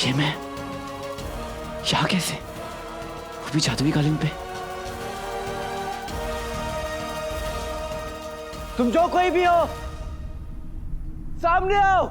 ये मैं यहाँ कैसे, वो भी जादुई कालीन पे। तुम जो कोई भी हो, सामने आओ।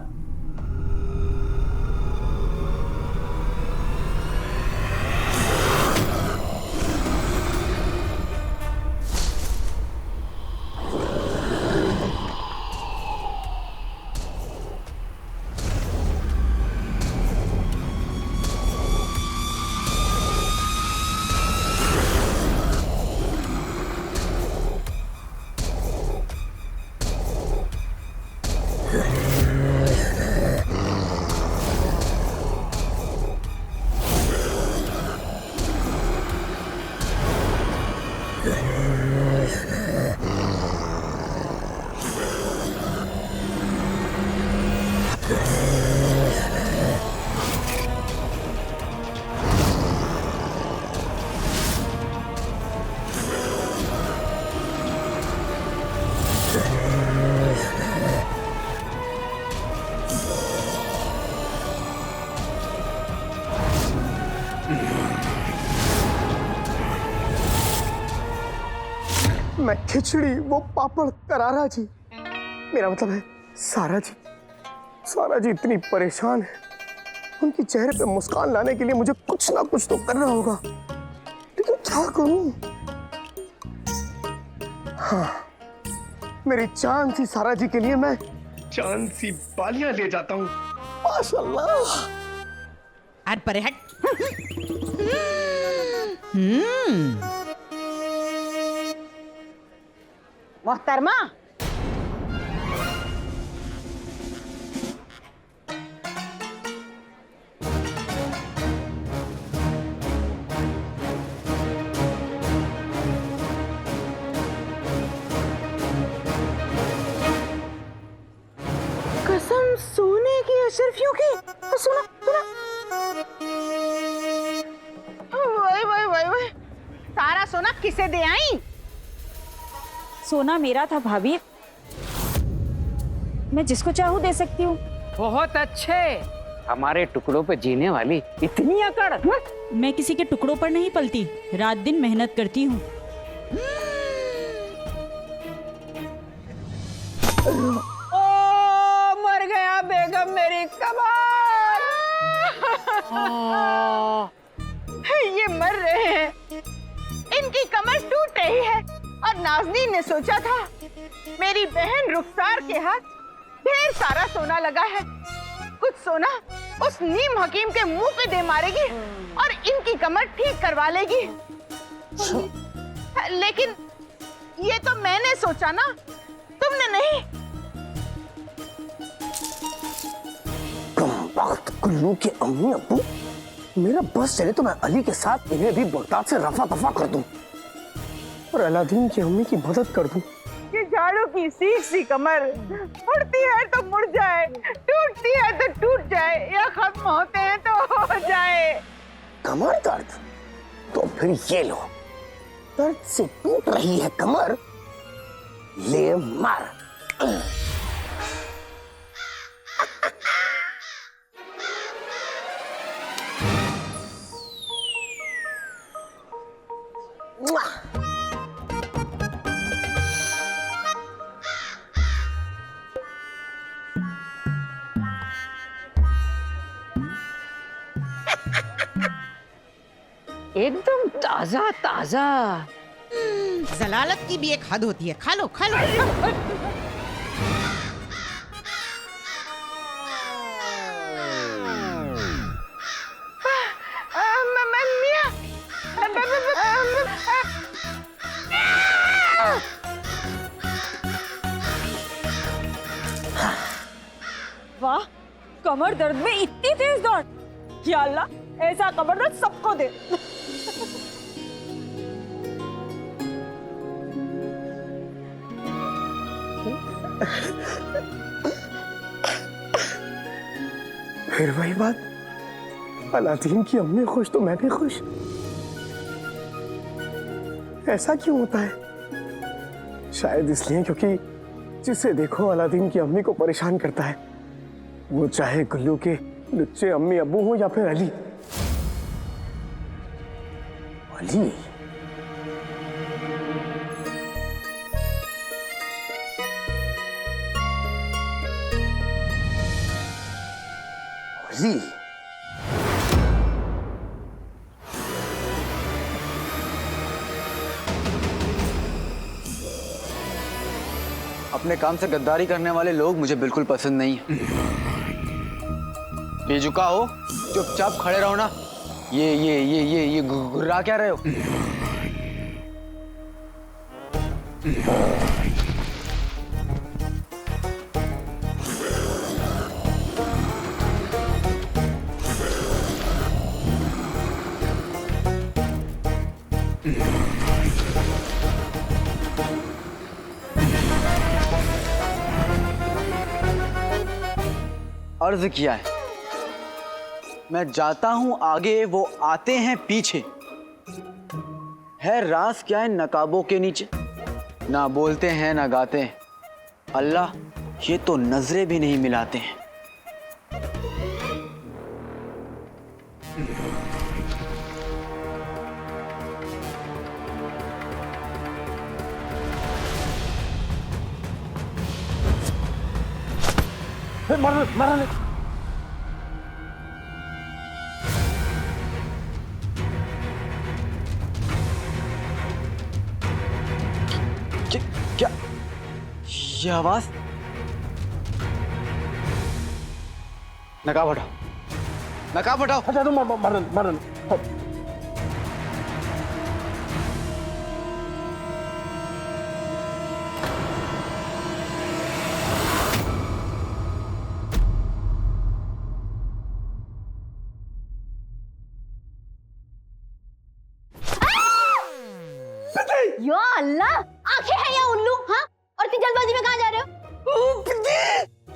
मैं खिचड़ी, वो पापड़, करारा जी, मेरा मतलब है सारा जी। सारा जी इतनी परेशान है, उनके चेहरे पे मुस्कान लाने के लिए मुझे कुछ ना कुछ तो करना होगा, लेकिन क्या करूं? हाँ, मेरी चांद सी सारा जी के लिए मैं चांद सी बालियां ले जाता हूँ। माशाल्लाह। अरे परे हट। मोहतरमा, कसम सोने की अशरफियों की। सुना सुना, वही वही वही वही, सारा सोना किसे दे आई? सोना मेरा था भाभी, मैं जिसको चाहूँ दे सकती हूँ। बहुत अच्छे, हमारे टुकड़ों पे जीने वाली इतनी अकड़। मैं किसी के टुकड़ों पर नहीं पलती, रात दिन मेहनत करती हूँ। ओ मर गया बेगम मेरी कमाल। ये मर रहे हैं, इनकी कमर टूट रही है। और नाज़नीन ने सोचा था मेरी बहन रुखसार के हाथ ढेर सारा सोना लगा है, कुछ सोना उस नीम हकीम के मुंह पे दे मारेगी और इनकी कमर ठीक करवा लेगी। लेकिन ये तो मैंने सोचा ना, तुमने नहीं। कम वक्त कुल्लू के अम्मी अब्बू, मेरा बस चले तो मैं अली के साथ इन्हें भी बगदाद से रफा दफा कर दूं और अलादीन की अम्मी की मदद कर दूं। ये झाड़ू की सीख सी कमर मुड़ती है तो मुड़ जाए, टूटती है तो टूट जाए, या खत्म होते हैं तो हो जाए। कमर दर्द? तो फिर ये लो, दर्द से टूट रही है कमर, ले मार। एकदम ताजा ताजा। जलालत की भी एक हद होती है। खा लो खा लो। वाह, कमर दर्द में इतनी तेज दौड़। या अल्लाह, ऐसा कमर दर्द सबको दे। फिर वही बात, अलादीन की अम्मी खुश तो मैं भी खुश। ऐसा क्यों होता है? शायद इसलिए क्योंकि जिसे देखो अलादीन की अम्मी को परेशान करता है, वो चाहे गुल्लू के लुच्चे अम्मी अब्बू हो या फिर अली। अली अली अपने काम से गद्दारी करने वाले लोग मुझे बिल्कुल पसंद नहीं है। बेझुका हो, चुपचाप खड़े रहो ना। ये घुर्रा क्या रहे हो? अर्ज किया है, मैं जाता हूं आगे, वो आते हैं पीछे। है राज क्या है नकाबों के नीचे? ना बोलते हैं ना गाते हैं। अल्लाह, ये तो नजरें भी नहीं मिलाते हैं। मरने क्या ये आवाज? नकाब हटाओ, नकाब हटाओ। अच्छा तुम मरन या अल्लाह, आंखें हैं या उल्लू? हाँ, और इतनी जल्दबाजी में कहाँ जा रहे हो?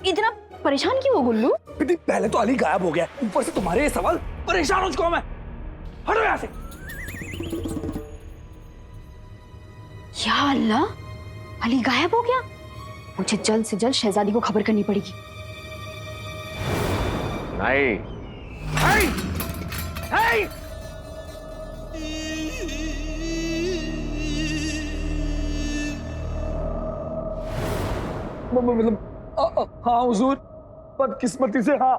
इतना परेशान क्यों हो गुल्लू? पहले तो अली गायब हो गया, ऊपर से तुम्हारे ये सवाल। परेशान हो चुका हूं मैं। हटो यहाँ से। या अल्लाह, अली गायब हो गया। मुझे जल्द से जल्द शहजादी को खबर करनी पड़ेगी। नहीं, मतलब हाँ हुजूर, बदकिस्मती से हाँ।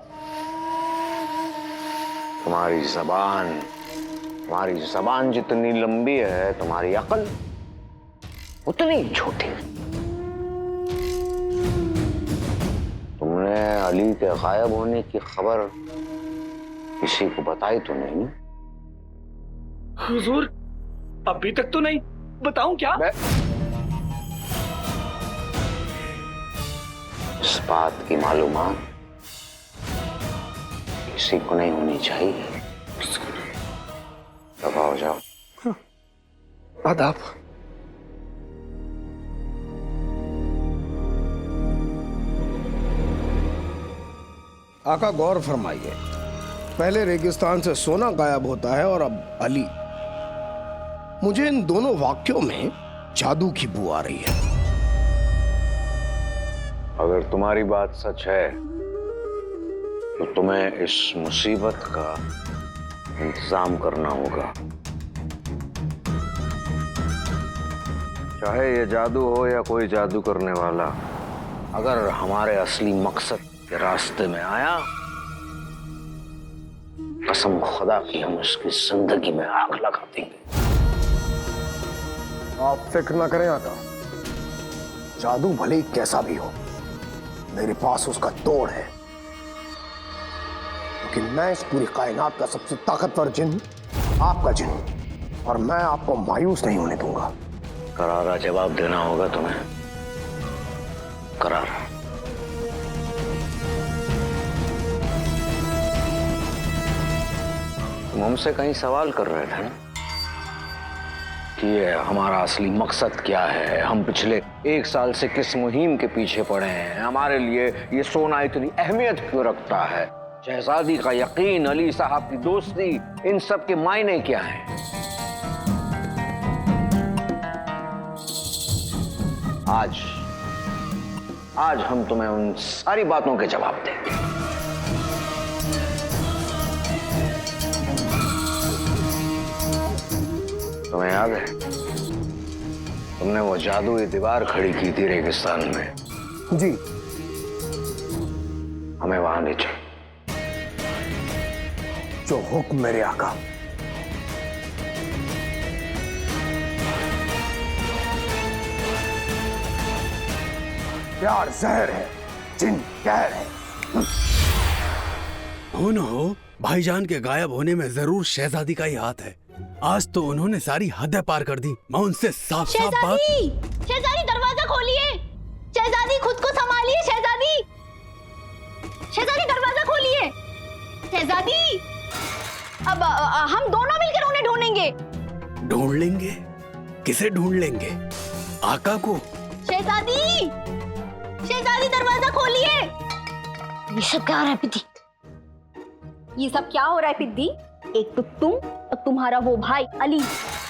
तुम्हारी जबान जितनी लंबी है, तुम्हारी अकल उतनी छोटी। तुमने अली के गायब होने की खबर किसी को बताई तो नहीं? हुजूर, अभी तक तो नहीं। बताऊं क्या? इस बात की मालूमात किसी को नहीं होनी चाहिए। दफा हो जाओ। आदाब। आका गौर फरमाइए, पहले रेगिस्तान से सोना गायब होता है और अब अली। मुझे इन दोनों वाक्यों में जादू की बू आ रही है। अगर तुम्हारी बात सच है तो तुम्हें इस मुसीबत का इंतजाम करना होगा। चाहे ये जादू हो या कोई जादू करने वाला, अगर हमारे असली मकसद के रास्ते में आया, कसम खुदा की हम उसकी जिंदगी में आग लगा देंगे। आप फिक्र ना करें आका, जादू भले ही कैसा भी हो, मेरे पास उसका तोड़ है। लेकिन मैं इस पूरी कायनात का सबसे ताकतवर जिन आपका जिन हूं, और मैं आपको मायूस नहीं होने दूंगा। करारा जवाब देना होगा तुम्हें, करारा। तुम हमसे कहीं सवाल कर रहे थे ना कि ये हमारा असली मकसद क्या है, हम पिछले 1 साल से किस मुहिम के पीछे पड़े हैं, हमारे लिए ये सोना इतनी अहमियत क्यों रखता है, शहजादी का यकीन, अली साहब की दोस्ती, इन सब के मायने क्या हैं? आज हम तुम्हें उन सारी बातों के जवाब देंगे। तुम्हें याद है तुमने वो जादुई दीवार खड़ी की थी रेगिस्तान में? जी। हमें वहां ले चल। जो हुक्म मेरे आका। प्यार जहर है, जिन कहर है। हो न हो, भाईजान के गायब होने में जरूर शहजादी का ही हाथ है। आज तो उन्होंने सारी हदें पार कर दी। मैं उनसे साफ साफ बात। शहजादी दरवाजा खोलिए। शहजादी खुद को संभालिए। शहजादी, शहजादी दरवाजा खोलिए। शहजादी, अब हम दोनों मिलकर उन्हें ढूंढेंगे। ढूंढ लेंगे? किसे ढूंढ लेंगे? आका को? शहजादी, शहजादी दरवाजा खोलिए। ये सब क्या हो रहा है पिद्दी? ये सब क्या हो रहा है पिद्दी? एक तो तुम और तुम्हारा वो भाई अली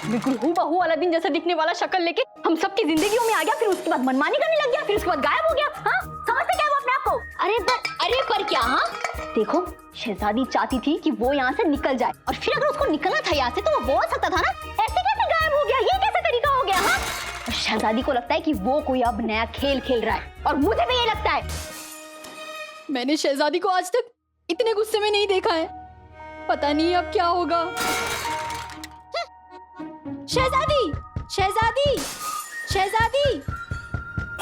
बिल्कुल हूबहू अलादीन जैसा दिखने वाला शक्ल लेके हम सबकी जिंदगियों में आ गया, फिर उसके बाद मनमानी करने लग गया, फिर उसके बाद गायब हो गया। हाँ, समझते क्या वो अपने आप को? अरे पर क्या? हाँ देखो, शहजादी चाहती थी कि वो यहाँ से निकल जाए, और फिर अगर उसको निकलना था यहाँ से तो वो बोल सकता था ना, ऐसे कैसे गायब हो गया, ये कैसे तरीका हो गया? हाँ, और शहजादी को लगता है कि वो कोई अब नया खेल खेल रहा है, और मुझे भी ये लगता है। मैंने शहजादी को आज तक इतने गुस्से में नहीं देखा है, पता नहीं अब क्या होगा। शहजादी, शहजादी, शहजादी।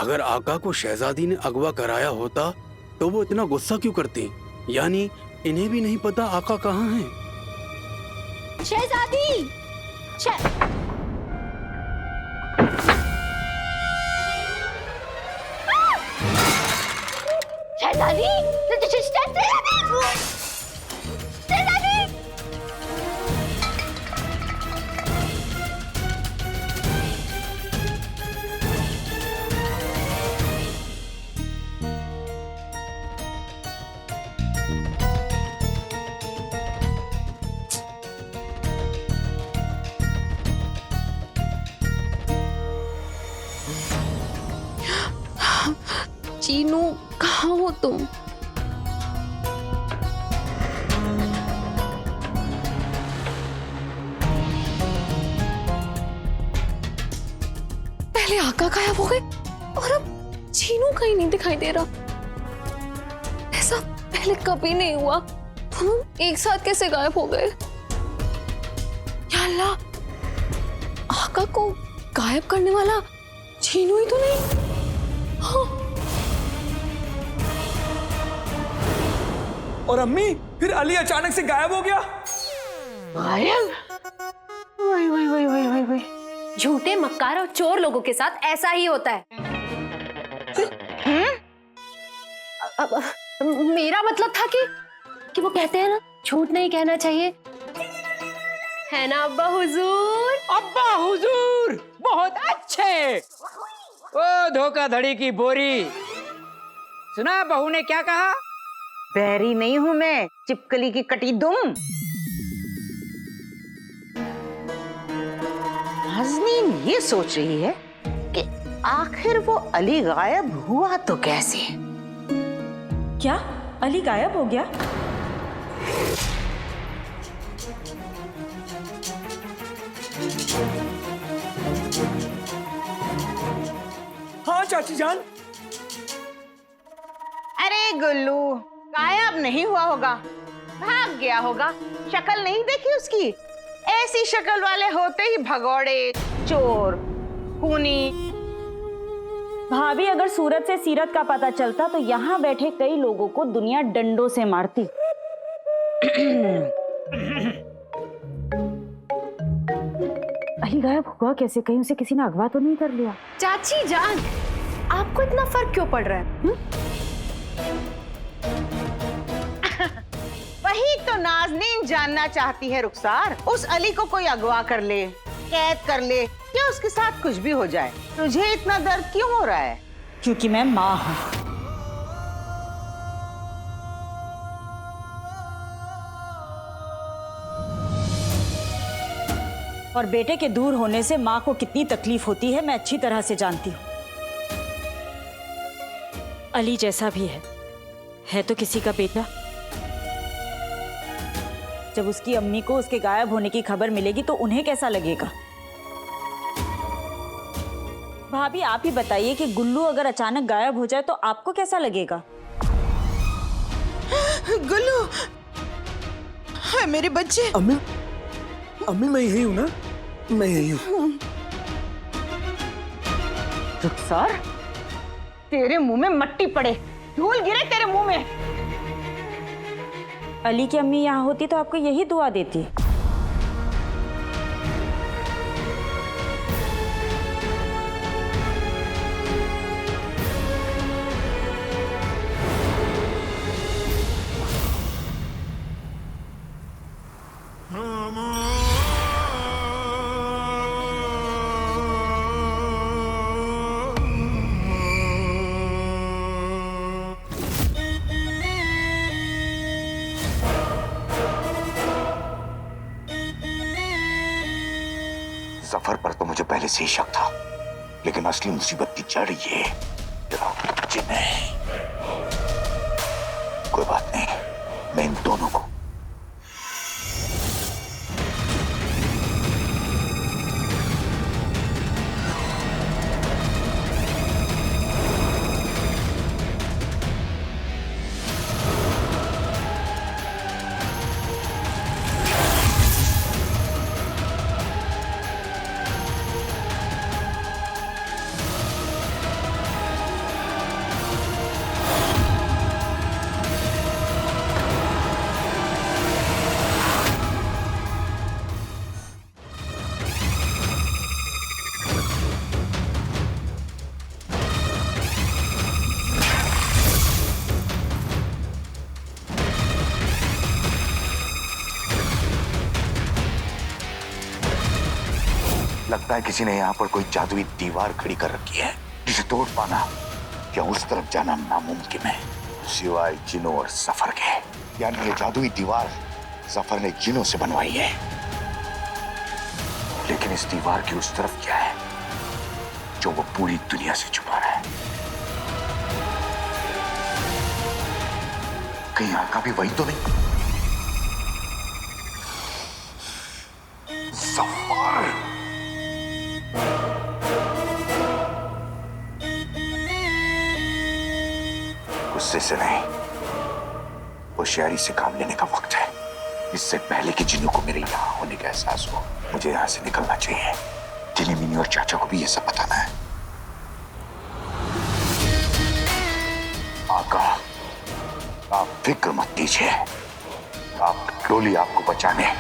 अगर आका को शहजादी ने अगवा कराया होता तो वो इतना गुस्सा क्यों करती? यानी इन्हें भी नहीं पता आका कहाँ है। शहजादी, शहजादी, चीनू, कहाँ हो तुम? पहले आका गायब हो गए और अब चीनू कहीं नहीं दिखाई दे रहा। ऐसा पहले कभी नहीं हुआ। तुम एक साथ कैसे गायब हो गए? या अल्लाह, आका को गायब करने वाला चीनू ही तो नहीं? हाँ। और अम्मी, फिर अली अचानक से गायब हो गया। गायब? वही वही वही वही वही वही। झूठे, मक्कार और चोर लोगों के साथ ऐसा ही होता है। मेरा मतलब था कि वो कहते हैं ना, झूठ नहीं कहना चाहिए, है ना अब्बा हुजूर? अब्बा हुजूर बहुत अच्छे। ओ धोखाधड़ी की बोरी, सुना बहू ने क्या कहा? बैरी नहीं हूं मैं, चिपकली की कटी दुम। नाज़नीन ये सोच रही है कि आखिर वो अली गायब हुआ तो कैसे? क्या अली गायब हो गया? हाँ चाची जान। अरे गुल्लू, गायब नहीं हुआ होगा, भाग गया होगा। शक्ल नहीं देखी उसकी? ऐसी शक्ल वाले होते ही भगौड़े, चोर, खूनी। भाभी, अगर सूरत से सीरत का पता चलता तो यहाँ बैठे कई लोगों को दुनिया डंडों से मारती। अली गायब हुआ कैसे? कहीं उसे किसी ने अगवा तो नहीं कर लिया? चाची जान, आपको इतना फर्क क्यों पड़ रहा है? वही तो नाज़नीन जानना चाहती है रुखसार। उस अली को कोई अगवा कर ले, कैद कर ले, या उसके साथ कुछ भी हो जाए, तुझे इतना दर्द क्यों हो रहा है? क्योंकि मैं माँ हूँ। और बेटे के दूर होने से माँ को कितनी तकलीफ होती है मैं अच्छी तरह से जानती हूँ। अली जैसा भी है तो किसी का बेटा। जब उसकी अम्मी को उसके गायब होने की खबर मिलेगी तो उन्हें कैसा लगेगा? भाभी आप ही बताइए कि गुल्लू अगर अचानक गायब हो जाए तो आपको कैसा लगेगा? गुल्लू, हाय मेरे बच्चे। अम्मी, अम्मी मैं यही हूँ ना, मैं यही हूँ। रुखसार, तेरे मुंह में मट्टी पड़े, धूल गिरे तेरे मुंह में। अली की अम्मी यहाँ होती तो आपको यही दुआ देती। जफर पर तो मुझे पहले से ही शक था, लेकिन असली मुसीबत की जड़ ये जिन है। कोई बात नहीं, मैं इन दोनों को लगता है किसी ने यहाँ पर कोई जादुई दीवार खड़ी कर रखी है, जिसे तोड़ पाना या उस तरफ जाना नामुमकिन है, सिवाय जिनों और सफर के। यानी ये जादुई दीवार सफर ने जिनों से बनवाई है, लेकिन इस दीवार की उस तरफ क्या है जो वो पूरी दुनिया से छुपा रहा है? कहीं आका भी वही तो नहीं? सफर, गुस्से से नहीं, होशियारी से काम लेने का वक्त है। इससे पहले कि जिन्नों को मेरे यहाँ होने का एहसास हो, मुझे यहाँ से निकलना चाहिए। जिन्नी मिनी और चाचा को भी ये सब बताना है। आका, आप फिक्र मत कीजिए, आप डोली आपको बचाने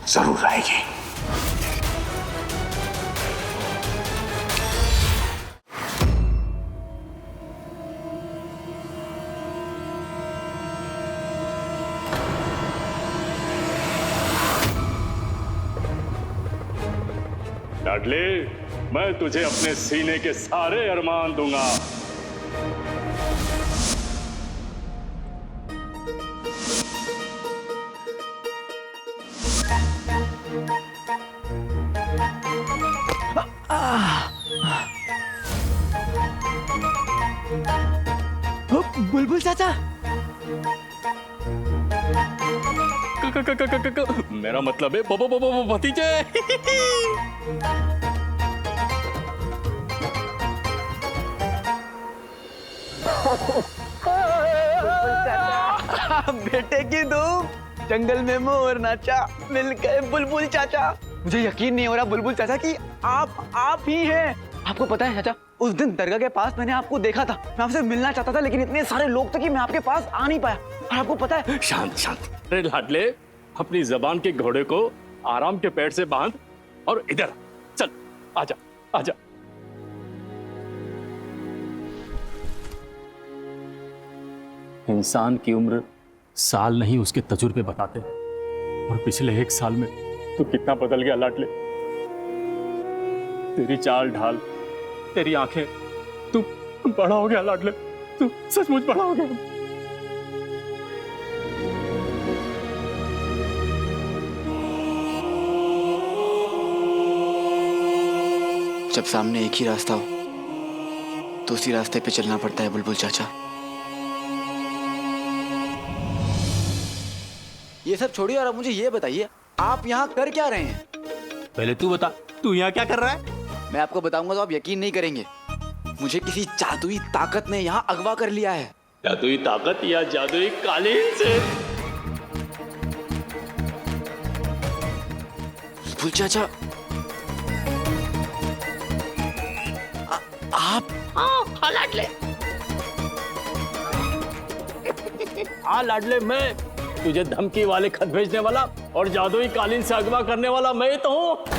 जरूर आएगी। लाडले, मैं तुझे अपने सीने के सारे अरमान दूंगा। बुलबुल चाचा, मेरा मतलब है भतीजे। बेटे की धूम, जंगल में मोर नाचा, मिल गए बुलबुल चाचा। मुझे यकीन नहीं हो रहा बुलबुल चाचा कि आप ही हैं। आपको पता है चाचा, उस दिन दरगाह के पास मैंने आपको देखा था। मैं आपसे मिलना चाहता था, लेकिन इतने सारे लोग थे कि मैं आपके पास आ नहीं पाया। और आपको पता है, शांत शांत। अरे लाडले, अपनी जबान के घोड़े को आराम के पेड़ से बांध और इधर चल, आजा आजा। इंसान की उम्र साल नहीं उसके तजुर्बे बताते हैं, और पिछले 1 साल में तू कितना बदल गया लाडले। तेरी चाल ढाल, तेरी आंखें, तू बड़ा हो गया लाडले, तू सचमुच बड़ा हो गया। जब सामने एक ही रास्ता हो तो उसी रास्ते पे चलना पड़ता है बुलबुल चाचा। ये सब छोड़िए और अब मुझे ये बताइए, आप यहाँ कर क्या रहे हैं? पहले तू बता, तू यहाँ क्या कर रहा है? मैं आपको बताऊंगा तो आप यकीन नहीं करेंगे। मुझे किसी जादुई ताकत ने यहाँ अगवा कर लिया है। जादुई ताकत या जादुई कालीन से? फूल चाचा, आप? हाँ लाडले। हाँ लाडले, मैं तुझे धमकी वाले खत भेजने वाला और जादुई कालीन से अगवा करने वाला मैं तो हूँ।